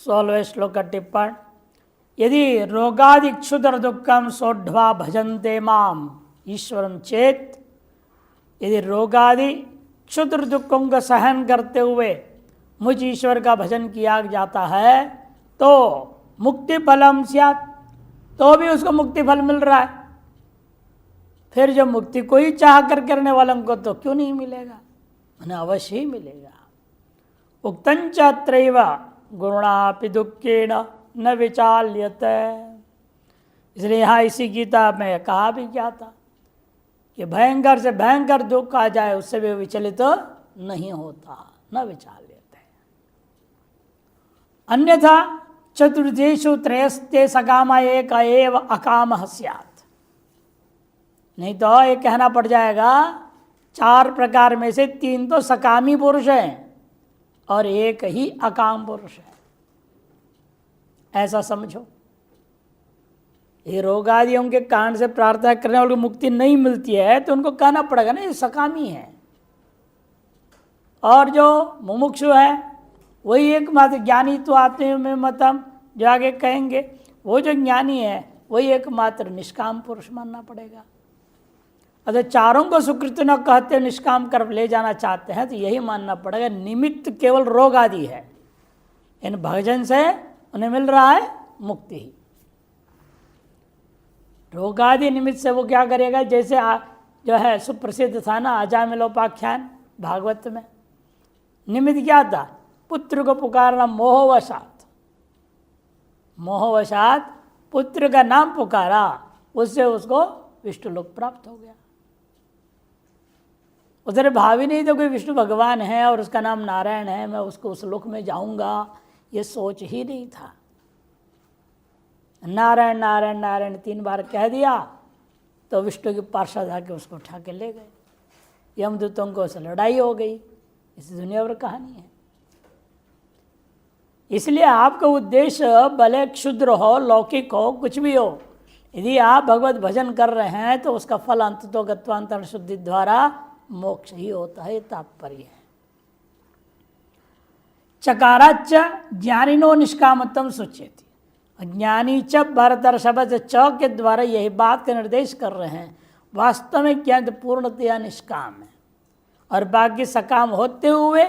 16वें श्लोक का टिप्पण। यदि रोगादि क्षुद्र दुखम सोढ़वा भजन्ते माम ईश्वरम चेत, यदि रोगादि क्षुद्र दुखों का सहन करते हुए मुझ ईश्वर का भजन किया जाता है तो मुक्ति फलम स्यात्, तो भी उसको मुक्ति फल मिल रहा है। फिर जो मुक्ति को ही चाह कर करने वालों को तो क्यों नहीं मिलेगा, उन्हें अवश्य ही मिलेगा। उक्तंच अत्रैव गुरुणापि दुखेन न विचाल्यते, इसलिए यहाँ इसी गीता में कहा भी क्या था कि भयंकर से भयंकर दुख आ जाए उससे भी विचलित नहीं होता, न विचाल्यते। अन्यथा चतुर्देशु त्रयस्ते सकामा एक एव अकामः स्यात्, नहीं तो ये कहना पड़ जाएगा 4 प्रकार में से 3 तो सकामी पुरुष हैं और एक ही अकाम पुरुष है, ऐसा समझो। ये रोग आदियों के कारण से प्रार्थना करने वालों को मुक्ति नहीं मिलती है तो उनको कहना पड़ेगा ना ये सकामी है, और जो मुमुक्षु है वही एकमात्र ज्ञानी तो आत्मे में मतम जो आगे कहेंगे, वो जो ज्ञानी है वही एकमात्र निष्काम पुरुष मानना पड़ेगा। अगर चारों को सुकृत न कहते निष्काम कर ले जाना चाहते हैं तो यही मानना पड़ेगा निमित्त केवल रोग आदि है, इन भजन से उन्हें मिल रहा है मुक्ति ही। रोग आदि निमित्त से वो क्या करेगा, जैसे जो है सुप्रसिद्ध था ना अजामिलोपाख्यान भागवत में, निमित्त क्या था, पुत्र को पुकारना मोहवशात, मोहवशात पुत्र का नाम पुकारा, उससे उसको विष्णु लोक प्राप्त हो गया। उधर भावी नहीं तो कोई विष्णु भगवान है और उसका नाम नारायण है, मैं उसको उस लोक में जाऊंगा, ये सोच ही नहीं था। नारायण नारायण नारायण 3 बार कह दिया तो विष्णु के पार्षद आके उसको उठा के ले गए, यमदूतों को उससे लड़ाई हो गई। इस दुनिया भर कहानी है। इसलिए आपका उद्देश्य भले क्षुद्र हो लौकिक हो कुछ भी हो, यदि आप भगवत भजन कर रहे हैं तो उसका फल अंततो गत्वांतर शुद्धि द्वारा मोक्ष ही होता है, तात्पर्य है। चकाराच ज्ञानिनो निष्कामत्वम सूच्यते, ज्ञानी च भरतर्षभ च के द्वारा यही बात का निर्देश कर रहे हैं। वास्तव में ज्ञान पूर्णतया निष्काम है और बाकी सकाम होते हुए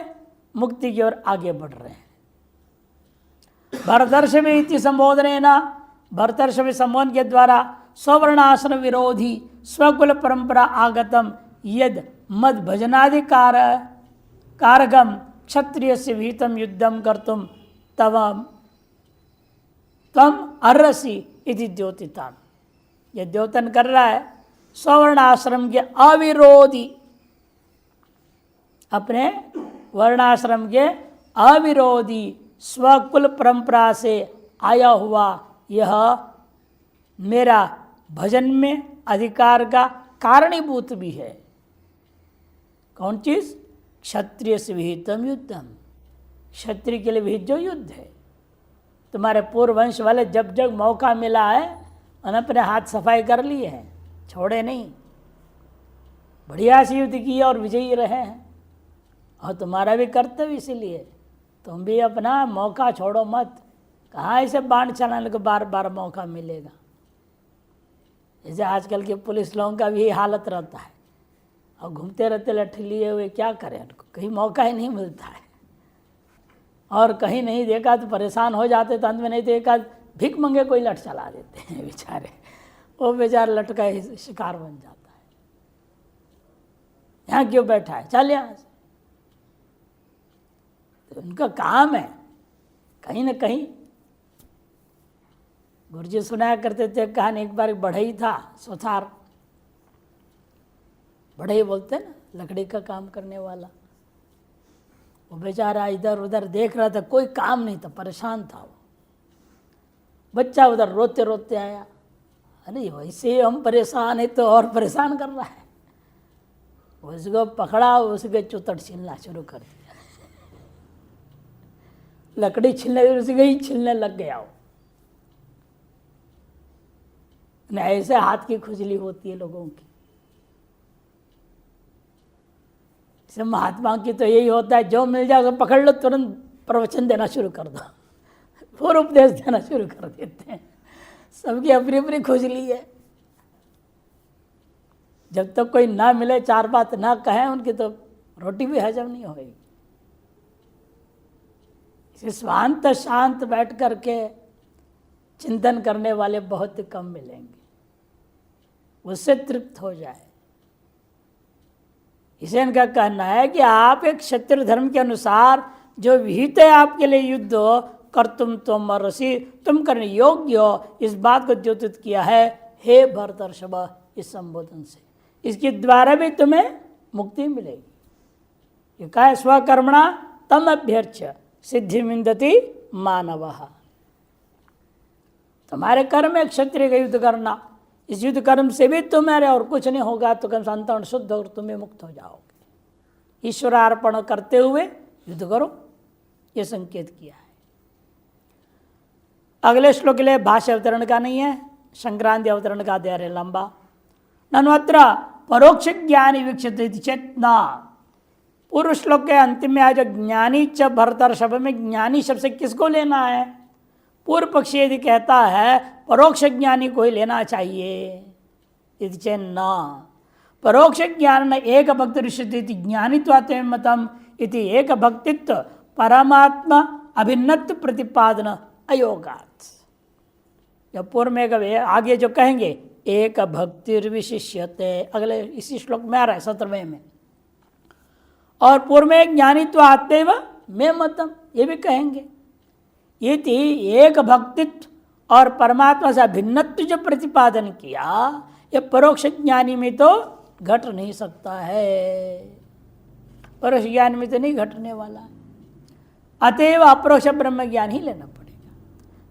मुक्ति की ओर आगे बढ़ रहे हैं। भरतर्षभ इति संबोधन न, भरतर्षभ संबोधन के द्वारा स्ववर्णाश्रम विरोधी स्वकुल परंपरा आगतम यद मद भजनाधिकार कारगम क्षत्रिय से विहितम युद्धम कर्तुम तवम तम अर्हसि इति द्योतिताम, ये द्योतन कर रहा है स्वर्ण आश्रम के अविरोधी, अपने वर्णाश्रम के अविरोधी स्वकुल परंपरा से आया हुआ यह मेरा भजन में अधिकार का कारणीभूत भी है। कौन चीज, क्षत्रिय से विहितम युद्धम, क्षत्रिय के लिए विहित जो युद्ध है। तुम्हारे पूर्व वंश वाले जब जब मौका मिला है उन्होंने अपने हाथ सफाई कर लिए हैं, छोड़े नहीं, बढ़िया से युद्ध किया और विजयी रहे हैं। और तुम्हारा भी कर्तव्य इसीलिए तुम भी अपना मौका छोड़ो मत। कहाँ इसे बाण चलाने को बार बार मौका मिलेगा। जैसे आजकल के पुलिस लोगों का भी हालत रहता है, और घूमते रहते लठ लिए हुए, क्या करें, उनको कहीं मौका ही नहीं मिलता है। और कहीं नहीं देखा तो परेशान हो जाते, तो अंत में नहीं देखा भिख मंगे कोई लठ चला देते हैं बेचारे, वो बेचारा लठ का ही शिकार बन जाता है। यहाँ क्यों बैठा है, चल यहाँ से। तो उनका काम है कहीं ना कहीं। गुरुजी सुनाया करते थे कहानी, एक बार एक बढ़ई था सुथार, बढ़ई बोलते ना, लकड़ी का काम करने वाला। वो बेचारा इधर उधर देख रहा था, कोई काम नहीं था, परेशान था वो। बच्चा उधर रोते रोते आया, अरे वैसे हम परेशान है तो और परेशान कर रहा है। उसको पकड़ा, उसके चुतट छीलना शुरू कर दिया। लकड़ी छीलने उसके ही छीलने लग गया वो। ऐसे हाथ की खुजली होती है लोगों की। महात्मा की तो यही होता है, जो मिल जाए उसको पकड़ लो, तुरंत प्रवचन देना शुरू कर दो। फिर उपदेश देना शुरू कर देते हैं। सबकी अपनी अपनी खुजली है। जब तक कोई ना मिले, चार बात ना कहें उनकी, तो रोटी भी हजम नहीं होगी। इसे स्वांत शांत बैठ करके चिंतन करने वाले बहुत कम मिलेंगे, उससे तृप्त हो जाए। इसे इनका कहना है कि आप एक क्षत्रिय धर्म के अनुसार जो विहित है आपके लिए युद्ध कर तुम अर्हसि, तुम करने योग्य हो, इस बात को द्योतित किया है हे भरतर्षभ इस संबोधन से। इसके द्वारा भी तुम्हें मुक्ति मिलेगी। ये कहा स्वकर्मणा तम अभ्यर्च्य सिद्धि विंदति मानव। तुम्हारे कर्म है क्षत्रिय का युद्ध करना, इस युद्ध कर्म से भी तुम्हारे और कुछ नहीं होगा, तो कम संतन शुद्ध और तुम्हें मुक्त हो जाओगे। ईश्वरार्पण करते हुए युद्ध करो, ये संकेत किया है। अगले श्लोक के लिए भाष्य अवतरण का नहीं है, संक्रांति अवतरण का दे रहे लंबा। नन्वत्र परोक्ष ज्ञानी वीक्षित चेतना। पूर्व श्लोक के अंतिम में आज ज्ञानी च भरतर्षभ में ज्ञानी शब्द से किसको लेना है? पूर्व पक्षी यदि कहता है परोक्ष ज्ञानी को ही लेना चाहिए, यदि चेन्न परोक्ष ज्ञान एक भक्त ऋषि ज्ञानित्वात्म मतम इति एक भक्तित्व परमात्मा अभिन्नत्व प्रतिपादन अयोगात। जब पूर्व में आगे जो कहेंगे एक भक्तिर्विशिष्यते, अगले इसी श्लोक में आ रहा है 17वें में, और पूर्व में ज्ञानित्व आत्मेव में मतम, ये भी कहेंगे। ये थी एक भक्तित्व और परमात्मा से भिन्नत्व जो प्रतिपादन किया, ये परोक्ष ज्ञानी में तो घट नहीं सकता है, परोक्ष ज्ञान में तो नहीं घटने वाला। अतएव अपरोक्ष ब्रह्म ज्ञान ही लेना पड़ेगा।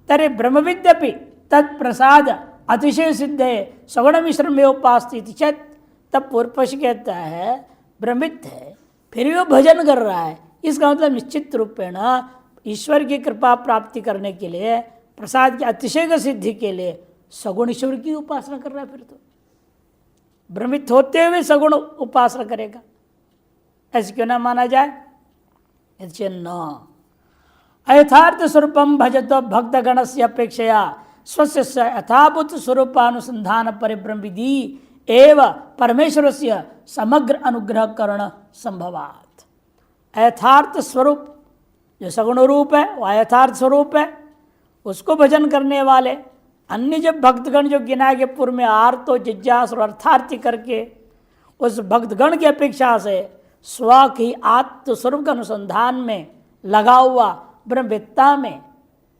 तरे ब्रह्मविद्यपि तत्प्रसाद अतिशय सिद्ध है सगुण मिश्र में उपास्थित चेत। तब पूर्व पक्ष कहता है ब्रह्मित है, फिर भी वो भजन कर रहा है, इसका मतलब निश्चित रूपेण ईश्वर की कृपा प्राप्ति करने के लिए, प्रसाद की अतिशय सिद्धि के लिए सगुण ईश्वर की उपासना कर रहा है। फिर तो भ्रमित होते हुए सगुण उपासना करेगा, ऐसे क्यों ना माना जाए? न अयथार्थ स्वरूपम भजतो भक्त गण से अपेक्षया स्वस्य यथाभूत स्वरूपानुसंधान परिभ्रम विधि एव परमेश्वर से समग्र अनुग्रह करण संभवात। यथार्थ स्वरूप जो सगुण रूप है, वह यथार्थ स्वरूप है, उसको भजन करने वाले अन्य जब भक्तगण जो गिना के पूर्व में आर्तो जिज्ञास और अर्थार्थी करके उस भक्तगण की अपेक्षा से स्व की आत्म स्वरूप के अनुसंधान में लगा हुआ ब्रह्मवेत्ता में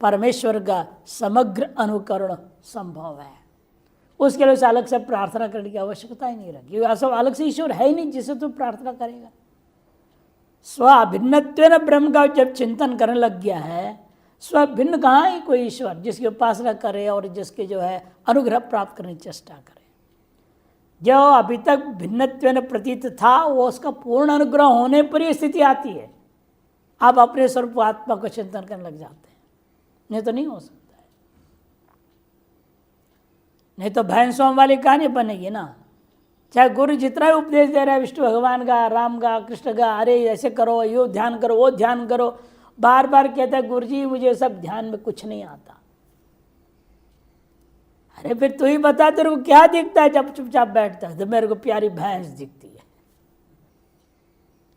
परमेश्वर का समग्र अनुकरण संभव है। उसके लिए उसे अलग से प्रार्थना करने की आवश्यकता ही नहीं रखी, ऐसा अलग से ईश्वर है ही नहीं जिसे तू प्रार्थना करेगा। स्वभिन्नत्वेन ब्रह्म का जब चिंतन करने लग गया है, स्वभिन्न कहाँ है कोई ईश्वर जिसकी उपासना करे और जिसके जो है अनुग्रह प्राप्त करने की चेष्टा करे। जो अभी तक भिन्नत्वेन प्रतीत था, वो उसका पूर्ण अनुग्रह होने पर ही स्थिति आती है। आप अपने स्वरूप आत्मा को चिंतन करने लग जाते हैं, नहीं तो नहीं हो सकता है। नहीं तो भैंसों वाली कहानी बनेगी ना। चाहे गुरु जितना उपदेश दे रहा है विष्णु भगवान का, राम का, कृष्ण का, अरे ऐसे करो, यो ध्यान करो, वो ध्यान करो, बार बार कहता है गुरु जी मुझे सब ध्यान में कुछ नहीं आता। अरे फिर तू ही बता, तेरे को क्या दिखता है जब चुपचाप बैठता है? तो मेरे को प्यारी भैंस दिखती है,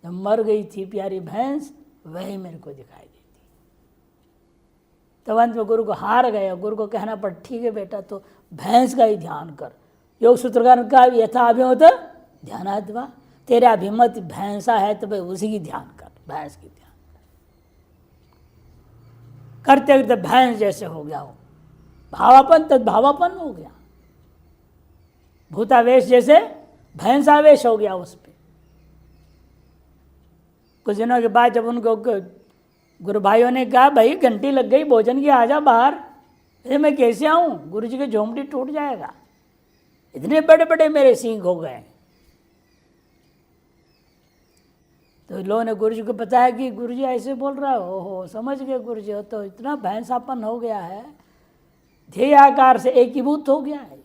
जब मर गई थी प्यारी भैंस वही मेरे को दिखाई देती। तो अंत में गुरु को हार गया, गुरु को कहना पड़ ठीक है बेटा तो भैंस का ही ध्यान कर। योग सूत्रकार का यथा अभिमत ध्यानात्मा, तेरे अभिमत भैंसा है तो भाई उसी की ध्यान कर, भैंस की ध्यान करते करते भैंस जैसे हो गया हो, भावापन तद्भावापन हो गया, भूतावेश जैसे भैंसावेश हो गया उस पर। कुछ दिनों के बाद जब उनको गुरु भाइयों ने कहा भाई घंटी लग गई भोजन की, आजा बाहर। अरे मैं कैसे आऊँ, गुरु जी की झोंपड़ी टूट जाएगा, इतने बड़े बड़े मेरे सींग हो गए। तो लोगों ने गुरु जी को बताया कि गुरु जी ऐसे बोल रहा है। ओहो, समझ गए गुरु जी, तो इतना भैंसापन हो गया है, ध्येय आकार से एकीभूत हो गया है।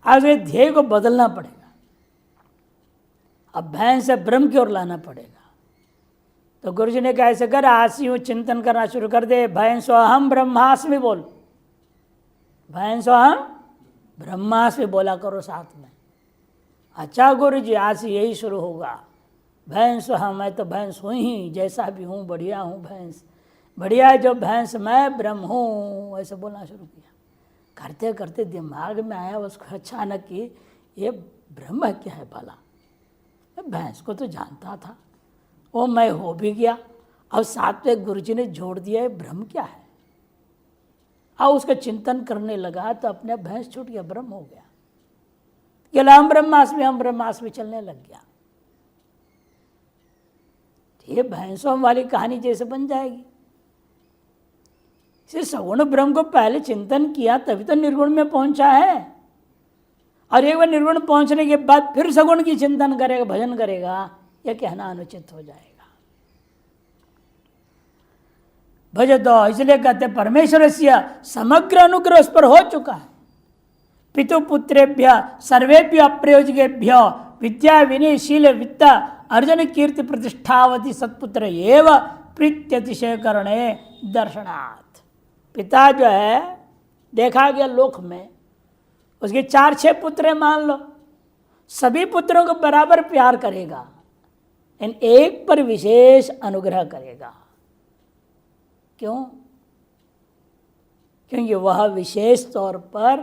आगे ध्येय को बदलना पड़ेगा, अब भैंस से ब्रह्म की ओर लाना पड़ेगा। तो गुरु जी ने कहा ऐसे कर, आज यूँ चिंतन करना शुरू कर दे, भयं सोहम ब्रह्मास्मि बोल, भयं सोहम ब्रह्मास्मि बोला करो साथ में। अच्छा गुरु जी आज से यही शुरू होगा, भैंस हाँ मैं तो भैंस हूँ ही, जैसा भी हूँ बढ़िया हूँ भैंस, बढ़िया है जो भैंस मैं ब्रह्म हूँ, ऐसे बोलना शुरू किया। करते करते दिमाग में आया उसको अचानक कि ये ब्रह्म क्या है भला, भैंस को तो जानता था, वो मैं हो भी गया, अब साथ में गुरु जी ने जोड़ दिया है ब्रह्म क्या है। अब उसका चिंतन करने लगा तो अपने भैंस छूट गया, ब्रह्म हो गया, कि हम ब्रह्मास्मि चलने लग गया। ये भैंसों वाली कहानी जैसे बन जाएगी। इसे सगुण ब्रह्म को पहले चिंतन किया तभी तो निर्गुण में पहुंचा है, और एक बार निर्गुण पहुंचने के बाद फिर सगुण की चिंतन करेगा, भजन करेगा, यह कहना अनुचित हो जाएगा। भज दो, इसलिए कहते परमेश्वर से समग्र अनुग्रह उस पर हो चुका है। पितु पुत्रेभ्य सर्वेभ्य अप्रयोजकेभ्य विद्या विनय शील वित्त अर्जन कीर्ति प्रतिष्ठावती सत्पुत्र एव प्रीत्यतिशय करणे दर्शनात्। पिता जो है देखा गया लोक में, उसके 4-6 पुत्र मान लो, सभी पुत्रों को बराबर प्यार करेगा, इन एक पर विशेष अनुग्रह करेगा। क्यों? क्योंकि वह विशेष तौर पर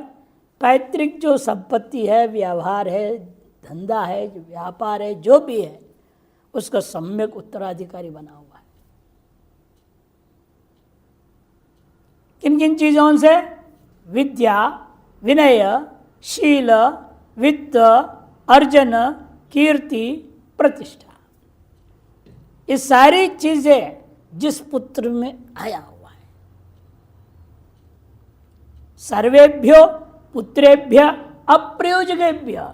पैतृक जो संपत्ति है, व्यवहार है, धंधा है, व्यापार है, जो भी है, उसका सम्यक उत्तराधिकारी बना हुआ है। किन किन चीजों से? विद्या, विनय, शील, वित्त, अर्जन, कीर्ति, प्रतिष्ठा, ये सारी चीजें जिस पुत्र में आया हुआ है। सर्वेभ्यो पुत्रेभ्य अप्रयोजकेभ्य,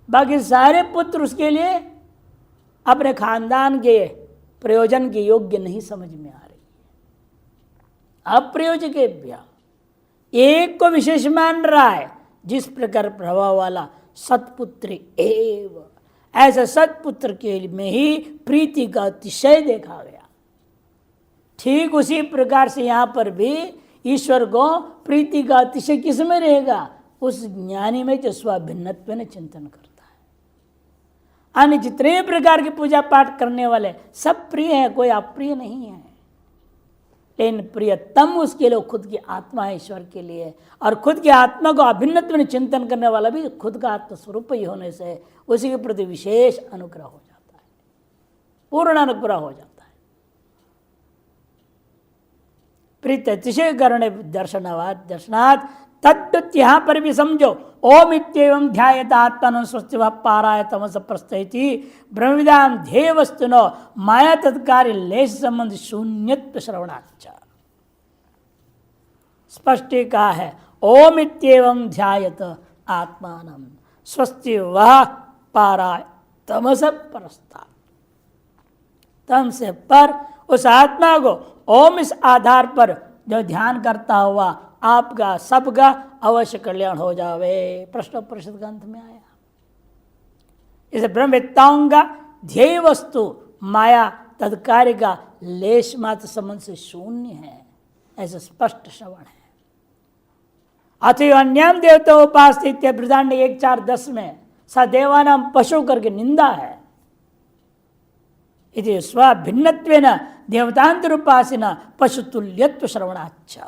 बाकी सारे पुत्र उसके लिए अपने खानदान के प्रयोजन के योग्य नहीं समझ में आ रही है। अप्रयोजकेभ्य, एक को विशेष मान रहा है, जिस प्रकार प्रभाव वाला सत्पुत्र एव, ऐसे सत्पुत्र के में ही प्रीति का अतिशय देखा गया। ठीक उसी प्रकार से यहाँ पर भी ईश्वर को प्रीति का अतिशय किस में रहेगा? उस ज्ञानी में जो स्वाभिन्नत्व में चिंतन करता है। अन्य जितने प्रकार की पूजा पाठ करने वाले सब प्रिय है, कोई अप्रिय नहीं है, लेकिन प्रियतम उसके लिए खुद की आत्मा है ईश्वर के लिए, और खुद की आत्मा को अभिन्नत्व में चिंतन करने वाला भी खुद का आत्मस्वरूप ही होने से उसी के प्रति विशेष अनुग्रह हो जाता है, पूर्ण अनुग्रह हो जाता है। प्रीत अतिशय करने दर्शनात् तद्वत यहाँ पर भी समझो, ओम इत्येवं ध्यायत आत्मन स्वस्ति व पाराय तमस प्रस्थयति ब्रह्मविदाम ध्येय वस्तुनो माया तत्कार्य लेश संबंध शून्यत्व श्रवणाच्च। स्पष्ट कहा है, ओम इत्येवं ध्यायत आत्मानं स्वस्ति व पाराय तमस प्रस्तात्। तम से पर उस आत्मा को ओम इस आधार पर जो ध्यान करता हुआ आपका सबका अवश्य कल्याण हो जावे। प्रश्न परिषद ग्रंथ में आया। इसे ब्रह्मवेत्ताओं का ध्येय वस्तु माया तत्कार्य का लेश मात्र संबंध से शून्य है, ऐसे स्पष्ट श्रवण है। अतः अन्यम देवता उपास्थित्य बृहदारण्यक 1:4-10 में सदेवानाम पशु करके निंदा है। इति स्वाभिन्नत्वेन देवतांतरूपासिन पशुतुल्यत्व श्रवणाच्च।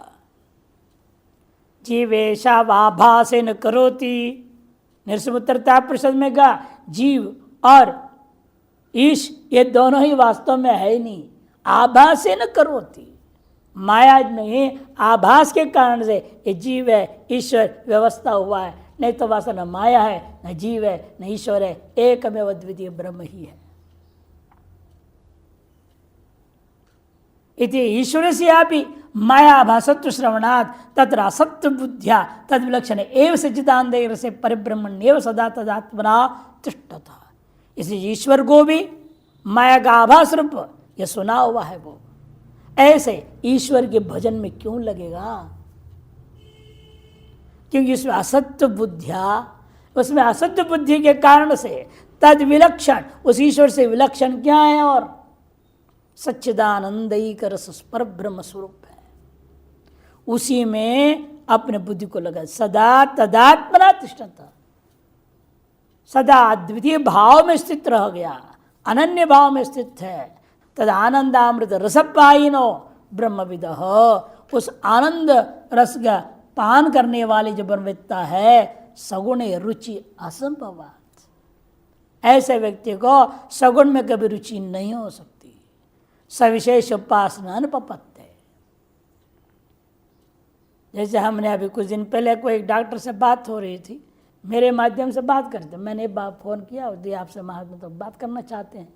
जीवेशाभासेन करोति, निरसमुत्तरता परिषद में कहा जीव और ईश ये दोनों ही वास्तव में है ही नहीं, आभासेन करोति, माया में आभास के कारण से ये जीव है ईश्वर व्यवस्था हुआ है, नहीं तो वास्तव न माया है न जीव है न ईश्वर है, एकमेव द्वितीय ब्रह्म ही है। इति ईश्वरस्यापि मायाभासत्व श्रवणात् तत्र असत्व बुद्ध्या तद्विलक्षण एव सच्चिदानंद से परिब्रह्मण्येव सदा तदात्मना तिष्ठता। इसलिए ईश्वर को भी माया का आभास रूप यह सुना हुआ है, वो ऐसे ईश्वर के भजन में क्यों लगेगा? क्योंकि उसमें असत्व बुद्धिया, उसमें असत्व बुद्धि के कारण से तद विलक्षण, उस ईश्वर से विलक्षण क्या है? और सच्चिदानंदयिक रस पर ब्रह्म स्वरूप है, उसी में अपने बुद्धि को लगा। सदा तदात्मना तिष्ठत, सदा अद्वितीय भाव में स्थित रह गया, अनन्य भाव में स्थित है। तद आनंदामृत रसपायिनो ब्रह्मविदः, उस आनंद रस का पान करने वाले जो ब्रह्मवेत्ता है, सगुण रुचि असंभवात, ऐसे व्यक्ति को सगुण में कभी रुचि नहीं हो सकती। सविशेष उपासना अनुपपत्ति। जैसे हमने अभी कुछ दिन पहले कोई एक डॉक्टर से बात हो रही थी, मेरे माध्यम से बात करते, मैंने फ़ोन किया, उसने आपसे महात्मा तो बात करना चाहते हैं।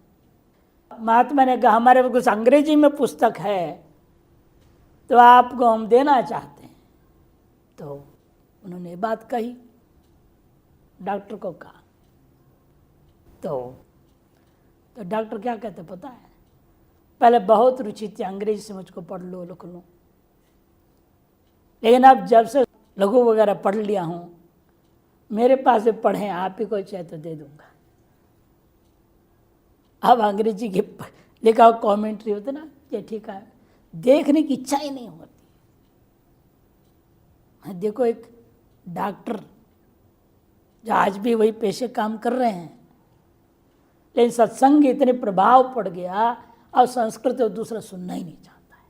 महात्मा ने कहा हमारे पास कुछ अंग्रेजी में पुस्तक है तो आपको हम देना चाहते हैं। तो उन्होंने बात कही, डॉक्टर को कहा, तो डॉक्टर क्या कहते पता है, पहले बहुत रुचि थी अंग्रेजी से, मुझको पढ़ लो लिख लो, लेकिन अब जब से लघु वगैरह पढ़ लिया हूँ, मेरे पास भी पढ़ें, आप ही को चाहे तो दे दूंगा। अब अंग्रेजी की लिखा कमेंट्री होते ना, ये ठीक है, देखने की इच्छा ही नहीं होती। देखो एक डॉक्टर जो आज भी वही पेशे काम कर रहे हैं, लेकिन सत्संग इतने प्रभाव पड़ गया, और संस्कृत तो दूसरा सुनना ही नहीं चाहता है।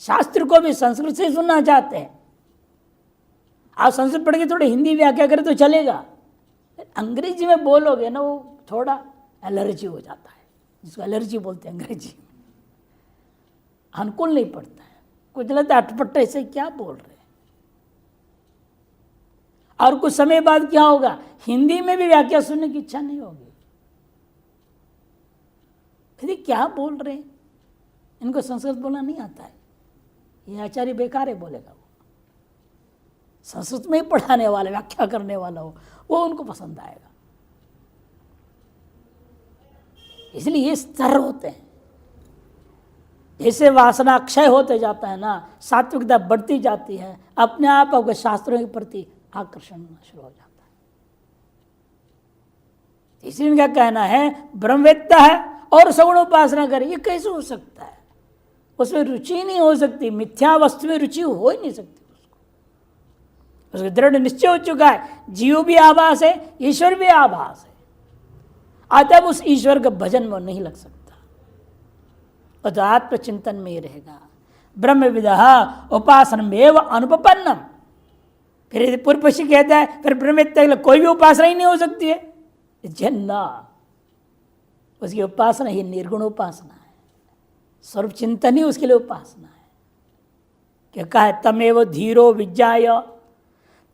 शास्त्र को भी संस्कृत से ही सुनना चाहते हैं। आप संस्कृत पढ़ के थोड़ी हिंदी व्याख्या करें तो चलेगा, अंग्रेजी में बोलोगे ना, वो थोड़ा एलर्जी हो जाता है, जिसको एलर्जी बोलते हैं अंग्रेजी में, अनुकूल नहीं पड़ता है। कुछ लगता है अटपटे से क्या बोल रहे हैं। और कुछ समय बाद क्या होगा, हिंदी में भी व्याख्या सुनने की इच्छा नहीं होगी। फिर क्या बोल रहे हैं, इनको संस्कृत बोलना नहीं आता है, ये आचार्य बेकार है बोलेगा। वो संस्कृत में ही पढ़ाने वाला, व्याख्या करने वाला हो, वो उनको पसंद आएगा। इसलिए ये स्तर होते हैं। जैसे वासना क्षय होते जाता है ना, सात्विकता बढ़ती जाती है, अपने आप आपके शास्त्रों के प्रति आकर्षण शुरू हो जाता है। इसलिए इनका कहना है ब्रह्मवेत्ता है और सगुण उपासना करे, ये कैसे हो सकता है? उसमें रुचि नहीं हो सकती, मिथ्या वस्तु में रुचि हो ही नहीं सकती। उसका दृढ़ निश्चय हो चुका है, जीव भी आभास है, ईश्वर भी आभास है, अतः उस ईश्वर के भजन में नहीं लग सकता, और तो आत्मचिंतन में ही रहेगा। ब्रह्मविदः उपासनमेव अनुपपन्नम। फिर पूर्व पक्षी कहता है फिर ब्रह्मवेत्ता के लिए कोई भी उपासना ही नहीं हो सकती है, जन्ना उसकी उपासना ही निर्गुण उपासना है, स्वरूप चिंतन ही उसके लिए उपासना है। क्या कहा है, तमेव धीरो विज्ञाय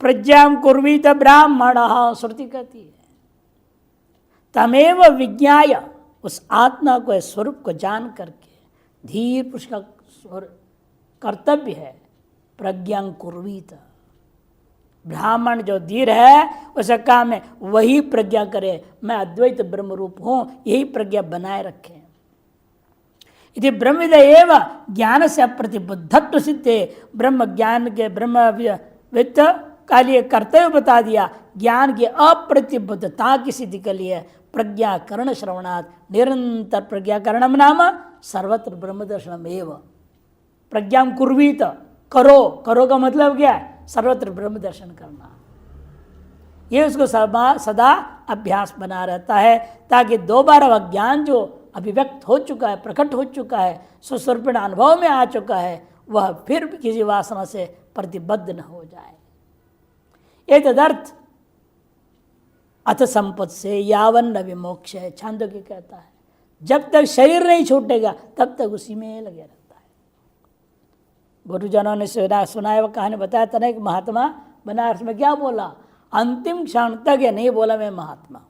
प्रज्ञां कुर्वीत ब्राह्मणः, श्रुति कहती है। तमेव विज्ञाय, उस आत्मा को, स्वरूप को जान करके धीर पुरुष का कर्तव्य है प्रज्ञां कुर्वीत। ब्राह्मण जो धीर है उसका काम है वही प्रज्ञा करे, मैं अद्वैत ब्रह्म रूप हूं, यही प्रज्ञा बनाए रखे। यदि ब्रह्मविद एव ज्ञान से अप्रतिबद्धत्व सिद्धे, ब्रह्म ज्ञान के ब्रह्मविद का लिए कर्तव्य बता दिया, ज्ञान की अप्रतिबद्धता की सिद्धि के लिए प्रज्ञाकरण श्रवणात् निरंतर प्रज्ञाकरणम नाम सर्वत्र ब्रह्म दर्शनम एव। प्रज्ञा कुर्वीत, करो, करो का मतलब क्या है, सर्वत्र ब्रह्म दर्शन करना। ये उसको सदा अभ्यास बना रहता है, ताकि दोबारा वह ज्ञान जो अभिव्यक्त हो चुका है, प्रकट हो चुका है, स्वस्वरूप अनुभव में आ चुका है, वह फिर भी किसी वासना से प्रतिबद्ध न हो जाए। ये तदर्थ अथ संपद से यावन न विमोक्ष है, छांदोग्य कहता है, जब तक शरीर नहीं छूटेगा तब तक उसी में लगे रहता है। गुरुजनों ने सुनाया हुआ कहानी बताया था ना, एक महात्मा बनारस में क्या बोला, अंतिम क्षण तक ये नहीं बोला मैं महात्मा हूं,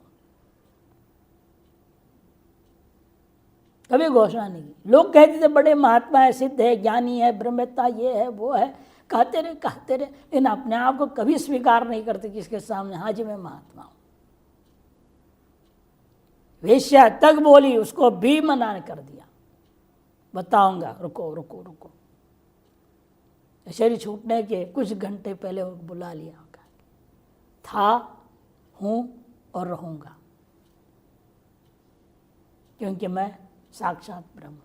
कभी घोषणा नहीं की। लोग कहते थे बड़े महात्मा है, सिद्ध है, ज्ञानी है, ब्रह्मवेत्ता, ये है वो है, कहते रहे, लेकिन अपने आप को कभी स्वीकार नहीं करते किसके सामने, हाँ जी मैं महात्मा हूं। वेश्या तक बोली, उसको भी मना कर दिया, बताऊंगा, रुको रुको रुको। शरीर छूटने के कुछ घंटे पहले वो बुला लिया, था, हूं और रहूंगा, क्योंकि मैं साक्षात ब्रह्म।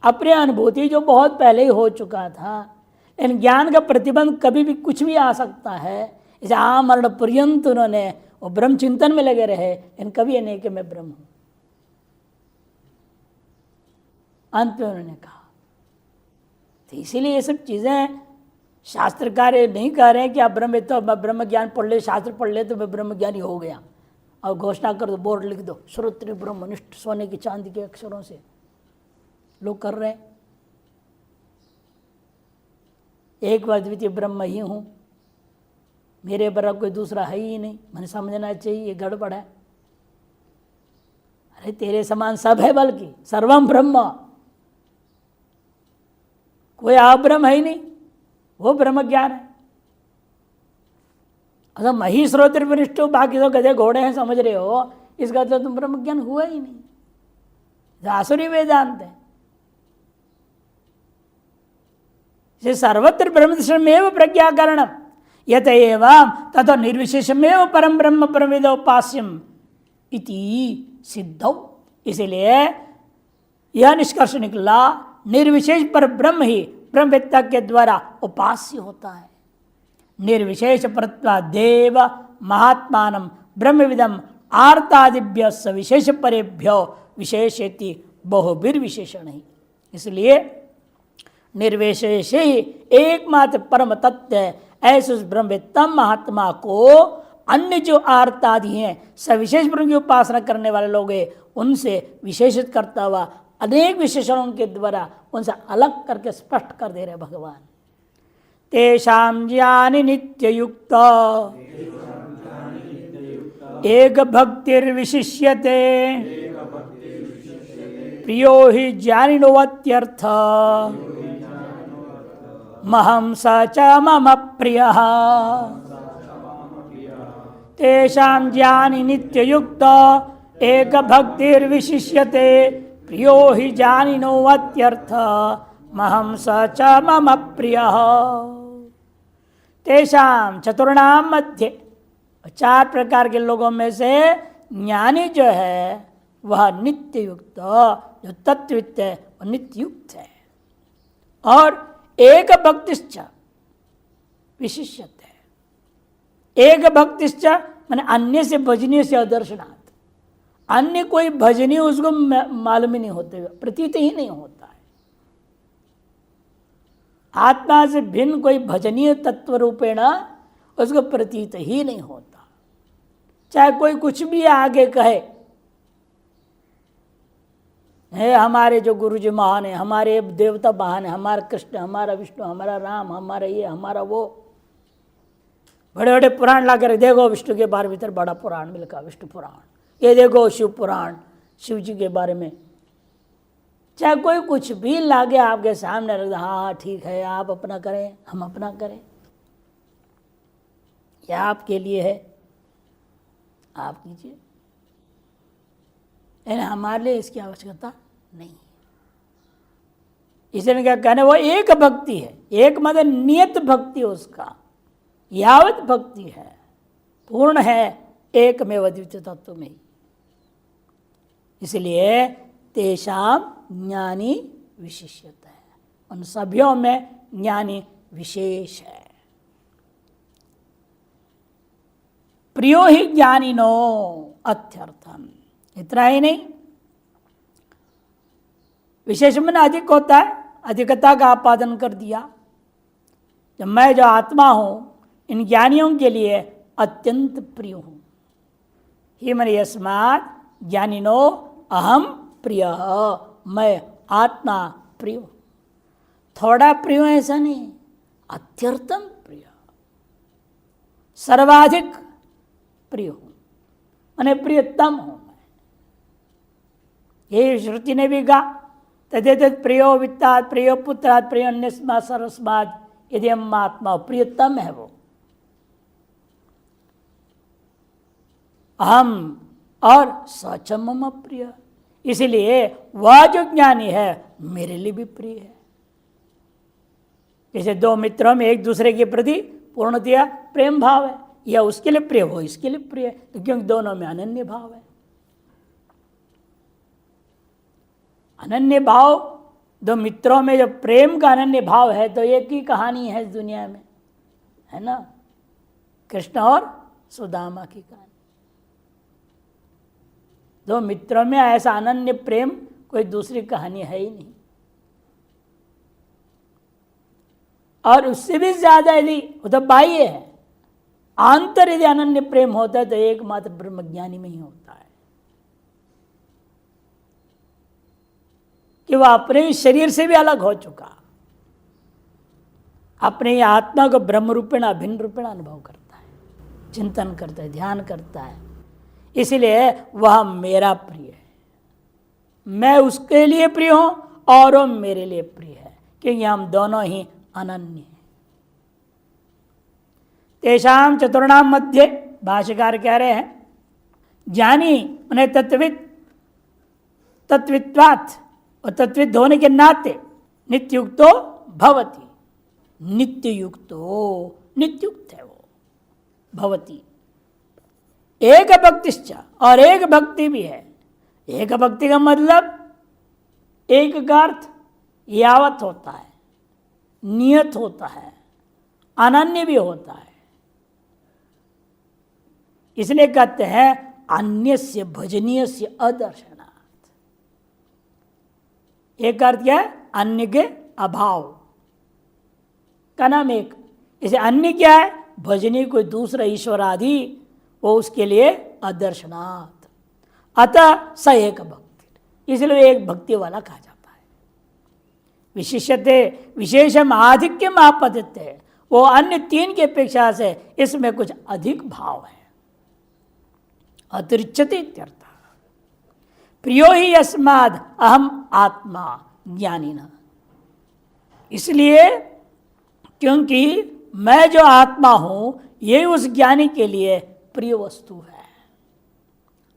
अपनी अनुभूति जो बहुत पहले ही हो चुका था, इन ज्ञान का प्रतिबंध कभी भी कुछ भी आ सकता है। इसे आमरण पर्यंत उन्होंने वो ब्रह्म चिंतन में लगे रहे, इन कभी नहीं कि मैं ब्रह्म हूं। अंत में उन्होंने कहा। तो इसीलिए ये सब चीजें शास्त्रकार नहीं कह रहे हैं कि आप ब्रह्म, तो ब्रह्म ज्ञान पढ़ ले, शास्त्र पढ़ ले तो मैं ब्रह्म ज्ञानी हो गया और घोषणा कर दो, बोर्ड लिख दो, श्रोत्र ब्रह्मनिष्ठ, सोने की चांदी के अक्षरों से लोग कर रहे हैं। एक व द्वितीय ब्रह्म ही हूं, मेरे बराबर कोई दूसरा है ही नहीं, मैंने समझना चाहिए ये गड़बड़ है। अरे तेरे समान सब है, बल्कि सर्वम ब्रह्म, कोई आप ब्रह्म है ही नहीं, वो ब्रह्म ज्ञान है। अच्छा मही श्रोत्र वरिष्ठ, बाकी तो गधे घोड़े हैं, समझ रहे हो, इसका तो तुम ब्रह्म ज्ञान हुआ ही नहीं। आसुरी वेदांत है। सर्वत्र ब्रह्म दर्शनमेव प्रज्ञाकरणम यत एवं ततो निर्विशेषमेव परम ब्रह्म परमेदोपास्यम इति सिद्धौ। इसीलिए यह निष्कर्ष निकला, निर्विशेष पर ब्रह्म ही ब्रह्मवेत्ता के द्वारा उपास्य होता है। निर्विशेष परत्वा देव महात्मानं ब्रह्मविदम आर्तादिभ्य सविशेष परेभ्यो विशेषेति बहुभिर्विशेषण ही। इसलिए निर्विशेष ही एकमात्र परम तत्व है। ऐसे उस ब्रह्मवेत्ता महात्मा को अन्य जो आर्तादि हैं, सविशेष ब्रह्म की उपासना करने वाले लोग हैं, उनसे विशेषित करता हुआ अनेक विशेषणों के द्वारा उनसे अलग करके स्पष्ट कर दे रहे भगवान। तेषां ज्ञानि नित्ययुक्त एक भक्तिर्विशिष्यते प्रियो हि ज्ञानिनोऽत्यर्थ महं स च मम प्रियः। तेषां ज्ञानि नित्ययुक्त एक भक्तिर्विशिष्यते प्रियो हि ज्ञानिनोऽत्यर्थ महं स च मम प्रियः। तेषां चतुर्णां मध्ये, चार प्रकार के लोगों में से ज्ञानी जो है वह नित्ययुक्त, जो तत्वयुक्त है वह नित्ययुक्त है। और एक भक्तिश्च विशिष्यत है। एक भक्तिश्च माने अन्य से भजनीय से अदर्शनात्, अन्य कोई भजनीय उसको मालूम ही नहीं होते, प्रतीत ही नहीं होता है। आत्मा से भिन्न कोई भजनीय तत्व रूपेण उसको प्रतीत ही नहीं होता। चाहे कोई कुछ भी आगे कहे, है हमारे जो गुरु जी महान है, हमारे देवता महान है, हमारा कृष्ण, हमारा विष्णु, हमारा राम, हमारा ये, हमारा वो, बड़े बड़े पुराण ला कर देखो, विष्णु के बारे में भीतर बड़ा पुराण मिलका, विष्णु पुराण, ये देखो शिव पुराण, शिव जी के बारे में। चाहे कोई कुछ भी लागे आपके सामने रख दे, हाँ ठीक है, आप अपना करें, हम अपना करें, यह आपके लिए है, आप कीजिए, हमारे लिए इसकी आवश्यकता नहीं है। इसलिए क्या कहने, वो एक भक्ति है, एक मतलब नियत भक्ति उसका, यावत भक्ति है, पूर्ण है एक में अद्वितीय तत्व में। इसलिए तेषाम ज्ञानी विशिष्यता है, उन सभ्यों में ज्ञानी विशेष है। प्रियो ही ज्ञानिनो अत्यर्थम, इतना ही नहीं, विशेष में अधिक होता है, अधिकता का आपादन कर दिया। जब मैं जो आत्मा हूं इन ज्ञानियों के लिए अत्यंत प्रिय हूं। ही मन यस्मात् ज्ञानिनो अहम प्रिय, मैं आत्मा प्रिय हूं। थोड़ा प्रिय ऐसा नहीं, अत्यर्थम प्रिय, सर्वाधिक प्रिय हूं, मैंने प्रियतम हूं। ये श्रुति ने भी कहा, तदेतत् प्रियो वित्तात् प्रियो पुत्रात् प्रियो अन्यस्मात् सर्वस्मात् यदि हम आत्मा, प्रियतम है वो अहम, और सच मम प्रिय। इसलिए वह जो ज्ञानी है मेरे लिए भी प्रिय है। जैसे दो मित्रों में एक दूसरे के प्रति पूर्णतया प्रेम भाव है, यह उसके लिए प्रिय, वो इसके लिए प्रिय है, तो क्योंकि दोनों में अनन्य भाव है। अनन्य भाव, दो मित्रों में जो प्रेम का अनन्य भाव है तो एक ही कहानी है इस दुनिया में, है ना, कृष्ण और सुदामा की कहानी। दो मित्रों में ऐसा अनन्य प्रेम कोई दूसरी कहानी है ही नहीं। और उससे भी ज्यादा यदि वो तो बाह्य है, आंतर यदि अनन्य प्रेम होता है तो एकमात्र ब्रह्मज्ञानी में ही होता है कि वह अपने शरीर से भी अलग हो चुका, अपने आत्मा को ब्रह्म रूपेण अभिन्न रूपेण अनुभव करता है, चिंतन करता है, ध्यान करता है। इसलिए वह मेरा प्रिय है, मैं उसके लिए प्रिय हूं और वो मेरे लिए प्रिय है, क्योंकि हम दोनों ही अनन्य हैं। तेषाम चतुर्णाम मध्य, भाष्यकार कह रहे हैं, ज्ञानी उन्हें तत्विद, तत्वित्वात् और तत्विद होने के नाते नित्युक्तो भवति, नित्ययुक्तो, नित्युक्त है वो, भवति। एक भक्तिश्च, और एक भक्ति भी है। एक भक्ति का मतलब एक का अर्थ यावत होता है, नियत होता है, अनन्य भी होता है। इसलिए कहते हैं अन्यस्य भजनीयस्य अदर्शनात्। एक अर्थ क्या है? अन्य के अभाव का नाम एक। इसे अन्य क्या है? भजनीय कोई दूसरा ईश्वर आदि, वो उसके लिए अदर्शनात्। अतः स एक भक्ति, इसलिए एक भक्ति वाला कहा जाता है। विशिष्यते विशेषम आधिक्यम आपतित्य, वो अन्य तीन की अपेक्षा से इसमें कुछ अधिक भाव है। अतिरिच्यते इत्यर्थ। प्रियो ही यस्माद् अहम आत्मा ज्ञानिना, इसलिए क्योंकि मैं जो आत्मा हूं ये उस ज्ञानी के लिए प्रिय वस्तु है।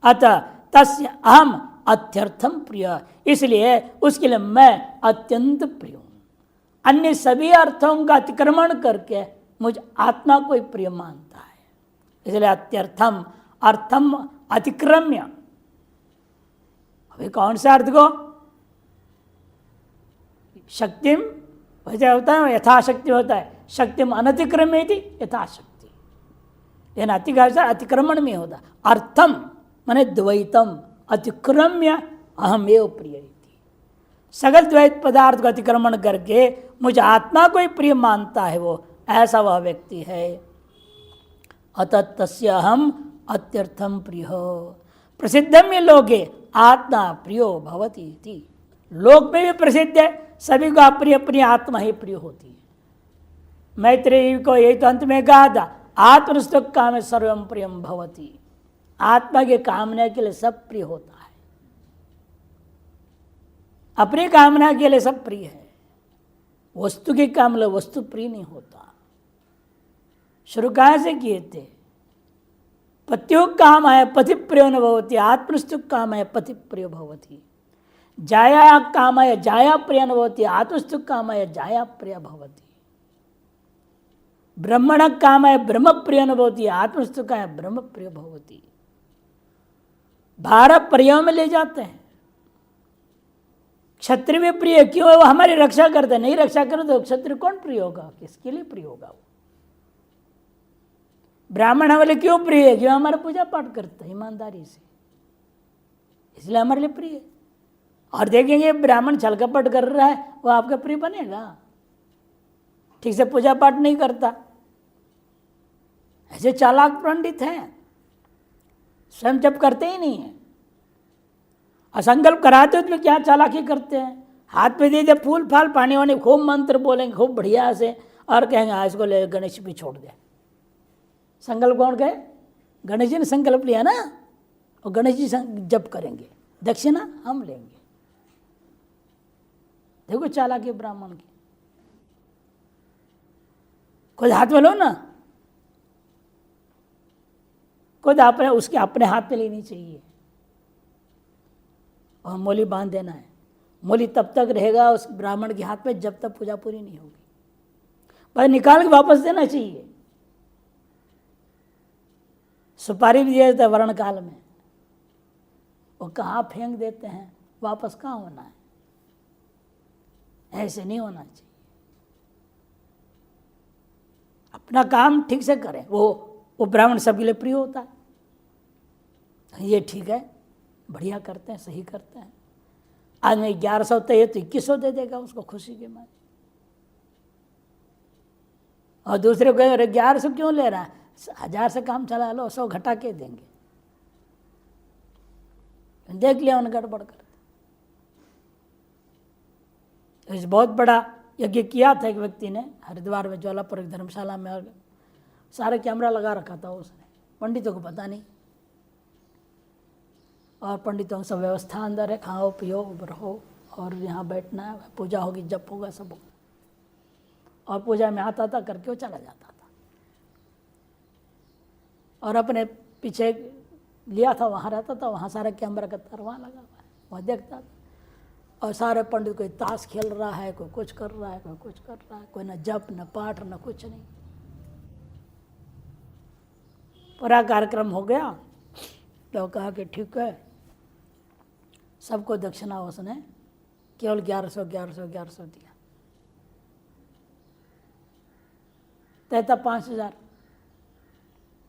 अतः तस्य अहम अत्यर्थम प्रिय, इसलिए उसके लिए मैं अत्यंत प्रिय हूं। अन्य सभी अर्थों का अतिक्रमण करके मुझ आत्मा को ही प्रिय मानता है, इसलिए अत्यर्थम, अर्थम अतिक्रम्य। अभी कौन सा अर्थ को? शक्तिम वैसे होता है, यथाशक्ति होता है, शक्तिम अनतिक्रम्य थी यथाशक्ति, लेकिन अतिक्रमण में होता। अर्थम माने द्वैतम, अतिक्रम्य अहमेव प्रिय, सगल द्वैत पदार्थ को अतिक्रमण करके मुझे आत्मा को ही प्रिय मानता है, वो ऐसा वह व्यक्ति है। अतः तस्य अहम अत्यर्थम प्रिय। प्रसिद्धम ये लोगे आत्मा प्रियो भवति इति, लोक में भी प्रसिद्ध है, सभी को अपनी अपनी आत्मा ही प्रिय होती है। मैत्रेयी को यही तो अंत में कहा था, आत्मस्तुक काम सर्वम प्रियम भवति, आत्मा के कामना के लिए सब प्रिय होता है, अपनी कामना के लिए सब प्रिय है। वस्तु की कामना वस्तु प्रिय नहीं होता। शुरू कहाँ से किए थे? पत्युक काम है पति प्रियो न भवति, आत्मस्तुक काम है पति प्रिय भवति। जाया काम है जाया प्रिय न भवति, आत्मस्तुक काम है जाया प्रिय भवति। ब्रह्मण काम है ब्रह्म प्रिय न भवति, आत्मस्तुक है ब्रह्म प्रिय भवति। 12 प्रियों में ले जाते हैं। क्षत्रिय में प्रिय क्यों है? वो हमारी रक्षा करते, नहीं रक्षा करो तो क्षत्रिय कौन प्रिय होगा? किसके लिए प्रिय होगा वो? ब्राह्मण हमारे क्यों प्रिय है? क्यों हमारा पूजा पाठ करता है ईमानदारी से, इसलिए हमारे लिए प्रिय। और देखेंगे ब्राह्मण छल कपट कर रहा है, वो आपका प्रिय बनेगा? ठीक से पूजा पाठ नहीं करता, ऐसे चालाक पंडित हैं, स्वयं जब करते ही नहीं है। असंकल्प कराते हो तो क्या चालाकी करते हैं? हाथ में दे दे फूल फाल पानी वानी, खूब मंत्र बोलेंगे खूब बढ़िया से, और कहेंगे हाँ इसको ले गणेश भी छोड़ दे। संकल्प कौन कहे? गणेश जी ने संकल्प लिया ना, और गणेश जी जप करेंगे, दक्षिणा हम लेंगे। देखो चालाकी ब्राह्मण की। खुद हाथ में लो ना, खुद अपने उसके अपने हाथ में लेनी चाहिए, और मोली बांध देना है। मोली तब तक रहेगा उस ब्राह्मण के हाथ में जब तक पूजा पूरी नहीं होगी, बस निकाल के वापस देना चाहिए। सुपारी भी दिया जाता है वर्ण काल में, वो कहाँ फेंक देते हैं, वापस कहाँ होना है? ऐसे नहीं होना चाहिए। अपना काम ठीक से करें, वो ब्राह्मण सबके लिए प्रिय होता है। ये ठीक है, बढ़िया करते हैं, सही करते हैं। आज में 1100 तो 2100 दे देगा उसको खुशी के मारे, और दूसरे को 1100 क्यों ले रहा है, 1000 से काम चला लो, 100 घटा के देंगे। देख लिया उन्हें गड़बड़ करते। इस बहुत बड़ा यज्ञ किया था एक व्यक्ति ने हरिद्वार में, ज्वालापुर एक धर्मशाला में, और सारे कैमरा लगा रखा था उसने, पंडितों को पता नहीं, और पंडितों सब व्यवस्था अंदर है, खाओ पियो रहो, और यहाँ बैठना है, पूजा होगी, जप होगा, सब होगा। और पूजा में आता था करके वो चला जाता था, और अपने पीछे लिया था, वहाँ रहता था, वहाँ सारा कैमरा का तार वहाँ लगा हुआ है, वहाँ देखता था। और सारे पंडित कोई ताश खेल रहा है, कोई कुछ कर रहा है, कोई कुछ कर रहा है, कोई न जप न पाठ न कुछ नहीं। पूरा कार्यक्रम हो गया तो कहा कि ठीक है, सबको दक्षिणा उसने केवल 1100 दिया, तैता 5000।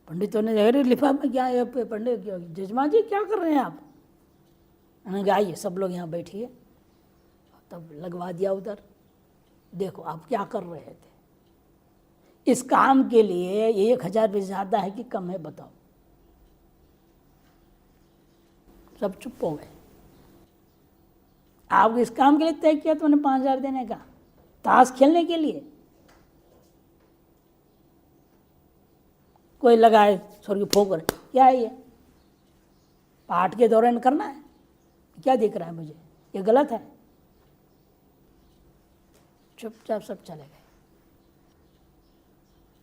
पंडितों ने अरे लिफाफे में क्या है, पंडित जजमान जी क्या कर रहे हैं आप? मैंने कहा आइए सब लोग यहाँ बैठिए, तब लगवा दिया उधर। देखो आप क्या कर रहे थे, इस काम के लिए 1000 रुपये ज़्यादा है कि कम है बताओ? सब चुप हो गए। आप इस काम के लिए तय किया तो मैंने 5000 देने का, ताश खेलने के लिए? कोई लगाए स्वर्ग फोक रहे, क्या है ये? पाठ के दौरान करना है, क्या दिख रहा है मुझे, ये गलत है। चुपचाप सब चले गए।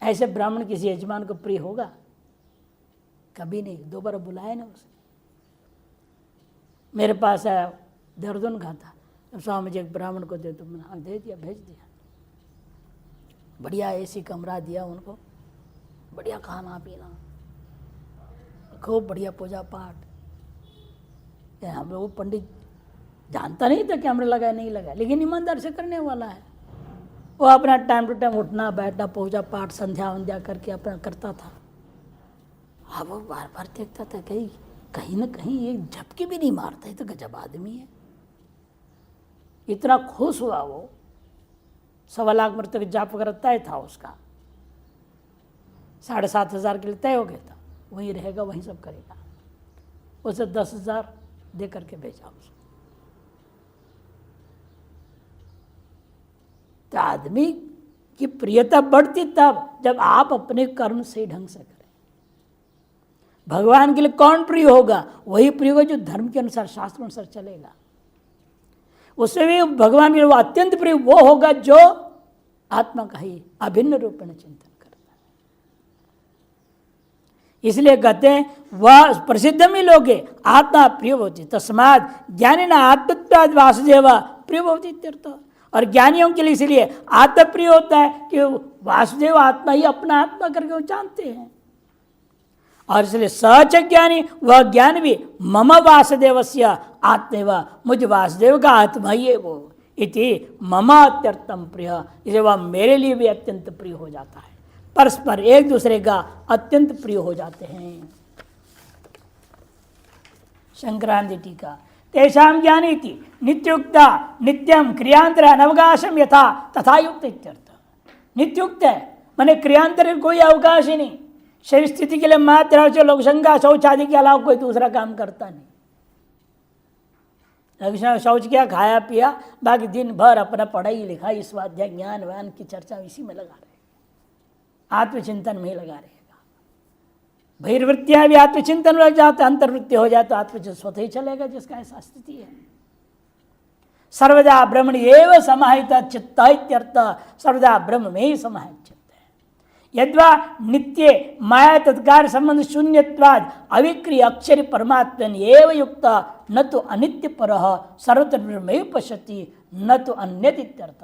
ऐसे ब्राह्मण किसी यजमान को प्रिय होगा? कभी नहीं, दोबारा बुलाया ना उसे। मेरे पास आया, देहरादून का था, तो स्वामी जी एक ब्राह्मण को दे दो, मैंने हाँ दे दिया, भेज दिया। बढ़िया एसी कमरा दिया उनको, बढ़िया खाना पीना, खूब बढ़िया पूजा पाठ। हम लोग पंडित जानता नहीं था कैमरा लगाया नहीं लगाया, लेकिन ईमानदार से करने वाला है। वो अपना टाइम टू टाइम उठना बैठना, पूजा पाठ संध्या वंध्या करके अपना करता था। अब वो बार बार देखता था कहीं ना कहीं ये झपकी भी नहीं मारता, ये तो गजब आदमी है। इतना खुश हुआ वो, 1.25 लाख मृतक जाप वगैरह तय था उसका, 7,500 के लिए तय हो गया था, वहीं रहेगा वहीं सब करेगा। उसे 10,000 दे करके भेजा उसको। तो आदमी की प्रियता बढ़ती तब जब आप अपने कर्म से ढंग से करें। भगवान के लिए कौन प्रिय होगा? वही प्रिय होगा जो धर्म के अनुसार, शास्त्र अनुसार चलेगा। उसमें भी भगवान के लिए वो अत्यंत प्रिय वो होगा जो आत्मा का ही अभिन्न रूप में चिंतन करता है। इसलिए कहते हैं वह प्रसिद्ध में लोगे आत्मा प्रिय होती, तस्माद ज्ञानी न आत्मत्वाद वासुदेव प्रिय होती तीर्थ। और ज्ञानियों के लिए इसलिए आत्मा प्रिय होता है कि वासुदेव आत्मा ही अपना आत्मा करके वो जानते हैं। और इसलिए सच ज्ञानी वह ज्ञान भी मम वासुदेवस्य आत्मेव, मुझ वासुदेव का आत्मा ही है वो, इति मम अत्यंतम प्रिय, इसे वह मेरे लिए भी अत्यंत प्रिय हो जाता है। परस्पर एक दूसरे का अत्यंत प्रिय हो जाते हैं। संक्रांति टीका तेषां ज्ञानी थी नित्युक्ता नित्यम क्रियांतर अनवकाशम यथा तथा युक्त इत्यर्थ। नित्युक्त है माने क्रियांतर कोई अवकाश ही नहीं, शरीर स्थिति के लिए मात्र जो लोग शंका शौच आदि के अलावा कोई दूसरा काम करता नहीं। शौच किया, खाया पिया, बाकी दिन भर अपना पढ़ाई लिखाई स्वाध्याय ज्ञान व्यान की चर्चा इसी में लगा रहे, आत्मचिंतन में ही लगा रहेगा। बहिर्वृत्तियां भी आत्मचिंतन लग जाते, अंतर्वृत्ति हो जाए तो आत्मचिंतन स्वतः ही चलेगा, जिसका ऐसा स्थिति है। सर्वदा ब्रह्मण एव समाहित चित्त इत्यर्थ, सर्वदा ब्रह्म में ही समाहित चित्त है। यद्वा नित्य माया तत्कार संबंध शून्यत्वाद अविक्रिय अक्षर परमात्मन एव युक्त न तो अनित्य परः सर्वत्र ब्रह्म ही पश्यति न तो अन्यत इत्यर्थ।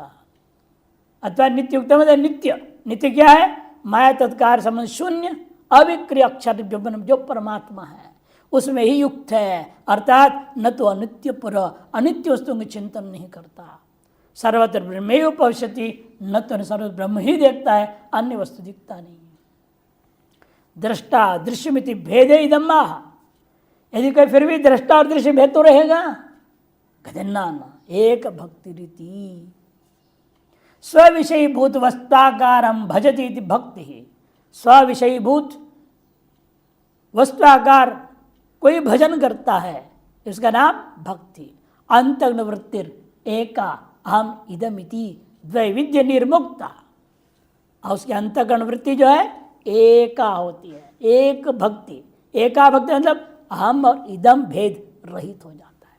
अथवा नित्य युक्त मतलब नित्य, नित्य क्या है? माया तत्कार संबंध शून्य अविक्रिय अक्षर जो परमात्मा है उसमें ही युक्त है, अर्थात न तो अनित्य पर, अनित्य वस्तुओं का चिंतन नहीं करता, सर्वत्र ब्रह्मेव पश्यति, न तो सर्वत्र ब्रह्म ही देखता है, अन्य वस्तु दिखता नहीं। दृष्टा दृश्यमिति भेदे इदम आह, यदि कोई फिर भी दृष्टा और दृश्य भेद तो रहेगा, कहते ना एक भक्ति रीति स्विषयीभूत वस्ताकारम भजती इति भक्ति ही। स्विषयीभूत वस्ताकार कोई भजन करता है, इसका नाम भक्ति। अंतग्न वृत्तिर एका अहम इदमिति द्वैविध्य निर्मुक्ता, और उसकी अंतग्न वृत्ति जो है एका होती है, एक भक्ति। एका भक्ति मतलब अहम और इदम भेद रहित हो जाता है।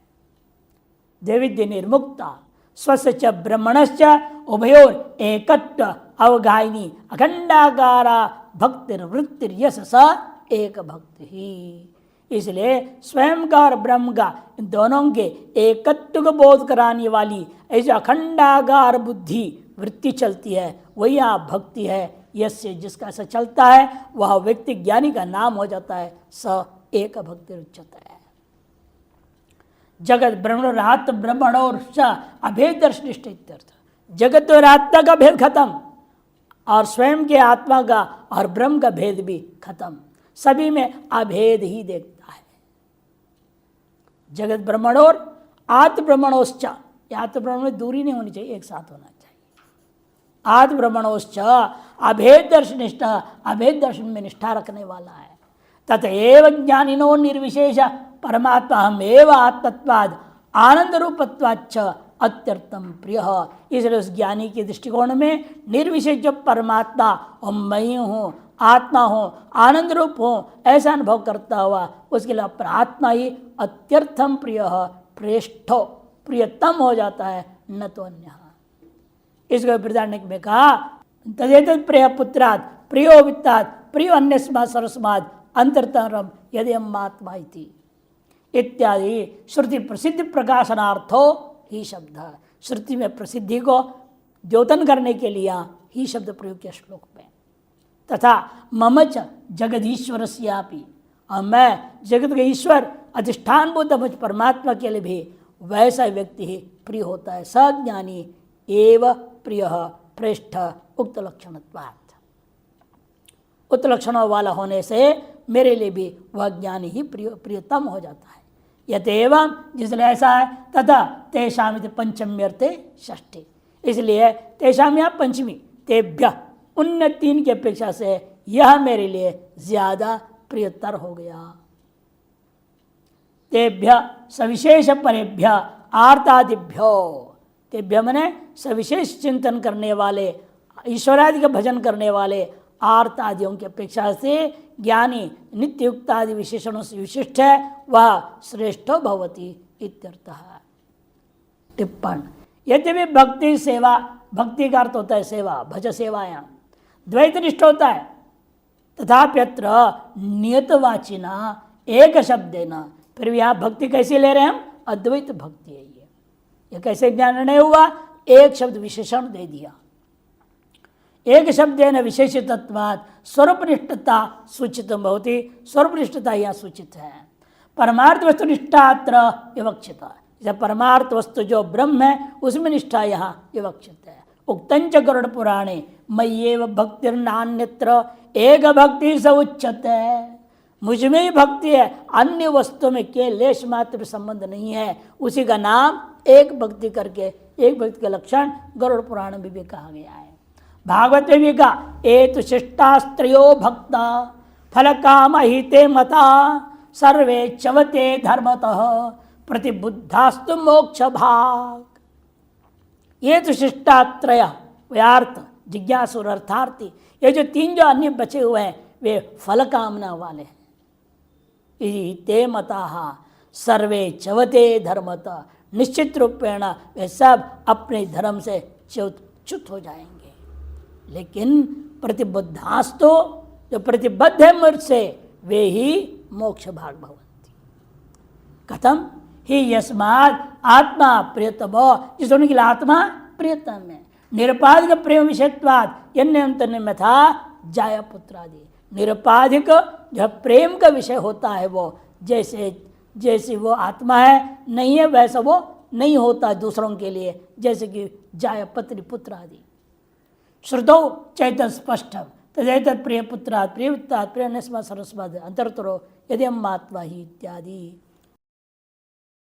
द्वैविध्य निर्मुक्ता स्वस्य च ब्रह्मणश्च उभयोर एकत्व अवगायिनी अखंडाकारा भक्तिर्वृत्तिर यश स एक भक्ति ही। इसलिए स्वयं का और ब्रह्म का, इन दोनों के एकत्व को बोध कराने वाली ऐसी अखंडाकार बुद्धि वृत्ति चलती है, वही आप भक्ति है। यस्य जिसका ऐसा चलता है वह व्यक्ति ज्ञानी का नाम हो जाता है, स एक भक्ति उच्चता है। जगत ब्रह्मणात्म ब्रह्मणोर अभेद दर्शनिष्ठ इत्यर्थ। जगत और आत्मा का भेद खत्म, और स्वयं के आत्मा का और ब्रह्म का भेद भी खत्म, सभी में अभेद ही देखता है। जगत ब्रह्मणोर आत्म ब्रह्मणोश्च, आत्म ब्रह्मण में दूरी नहीं होनी चाहिए, एक साथ होना चाहिए। आत्म ब्रह्मणोश्च अभेद दर्शनिष्ठ, अभेद दर्शन में निष्ठा रखने वाला है। ततएव ज्ञानिनो निर्विशेष परमात्मा हम एव आत्मत्वाद आनंद रूपत्वाच्च अत्यर्थम प्रिय। इसलिए उस ज्ञानी के दृष्टिकोण में निर्विशेष जो परमात्मा और मैं हूँ, आत्मा हूँ, आनंद रूप हूँ, ऐसा अनुभव करता हुआ उसके लिए अपना आत्मा ही अत्यर्थम प्रिय, श्रेष्ठो प्रियतम हो जाता है, न तो अन्य। इसको वृदारण्यक में कहा तदेतत् प्रिय पुत्रात् प्रियो वित्तात् प्रियो अन्यस्मात् सर्वस्मात् अंतरतरम यदि हम आत्मा इति इत्यादि श्रुति प्रसिद्ध प्रकाशनार्थो ही शब्द। श्रुति में प्रसिद्धि को द्योतन करने के लिए ही शब्द प्रयोग किया श्लोक में। तथा ममच जगदीश्वरस्यापि, और मैं जगत के ईश्वर अधिष्ठान बुद्ध मुझ परमात्मा के लिए भी वैसा व्यक्ति ही प्रिय होता है। सज्ञानी एव प्रिय प्रेष्ठ उक्त लक्षणत्वात्, उक्त लक्षणों वाला होने से मेरे लिए भी वह ज्ञानी ही प्रियतम हो जाता है। यतएव जिसलिए ऐसा है, तथा तेषाम पंचम्यर्थे षष्ठी, इसलिए तेषाम या पंचमी, तेभ्य उन तीन की अपेक्षा से यह मेरे लिए ज्यादा प्रियतर हो गया। तेभ्य सविशेष परेभ्य आर्तादिभ्यो, तेभ्य मने सविशेष चिंतन करने वाले, ईश्वरादि का भजन करने वाले आर्तादियों की अपेक्षा से ज्ञानी नित्य युक्त आदि विशेषणों से विशिष्ट है, वह श्रेष्ठो भवति इत्यर्थः। टिप्पण, यद्यपि भक्ति सेवा, भक्ति का अर्थ होता है सेवा, भज सेवायां द्वैत निष्ठ होता है, तथापि अत्र नियतवाचिना एक शब्देन, फिर भी यहाँ भक्ति कैसे ले रहे हैं हम? अद्वैत भक्ति है। ये कैसे ज्ञान नहीं हुआ? एक शब्द विशेषण दे दिया। एक शब्देन विशेषितत्वात् स्वरूपनिष्ठता सूचित होती, स्वरूपनिष्ठता यहाँ सूचित है। परमार्थ वस्तु निष्ठा अत्र विवक्षित, जब परमार्थ वस्तु जो ब्रह्म है उसमें निष्ठा यहाँ विवक्षित है। उक्तंच गरुड़ पुराणे मय्येव भक्तिर्नान्यत्र एक भक्ति स उच्यते, मुझमें ही भक्ति है, अन्य वस्तु में के लेश मात्र संबंध नहीं है, उसी का नाम एक भक्ति करके, एक भक्ति का लक्षण गरुड़ पुराण में भी कहा गया है। भागवत में भी कहा एतु शिष्टास्त्रयो भक्ता फल काम हिते मता सर्वे चवते धर्मतः प्रतिबुद्धास्तु मोक्ष भाग। ये तो शिष्टात्रय व्यार्थ जिज्ञासुर अर्थार्थी, ये जो तीन जो अन्य बचे हुए हैं वे फल कामना वाले हैं। ते मता सर्वे चवते धर्मतः, निश्चित रूपेण वे सब अपने धर्म से च्युत हो जाएंगे। लेकिन प्रतिबुद्धास्तु, जो प्रतिबद्ध है मुझ से, वे ही मोक्ष भाग भवन्ति। कथम ही यस्मात् आत्मा प्रियतमो, जिस उनके लिए आत्मा प्रियतम है। निरुपाधिक प्रेम विषयत्वात् यन्यंतन्य में था जाया पुत्रादि, निरुपाधिक जो प्रेम का विषय होता है वो जैसे जैसे वो आत्मा है नहीं है वैसा वो नहीं होता दूसरों के लिए, जैसे कि जाय पत्नी पुत्र आदि। श्रुतौ चैतन्य स्पष्टम तदैतत् प्रिय पुत्रात् प्रिय वित्तात् प्रिय नस्मा सरस्वत अंतरतरो यदि हम महात्मा ही इत्यादि।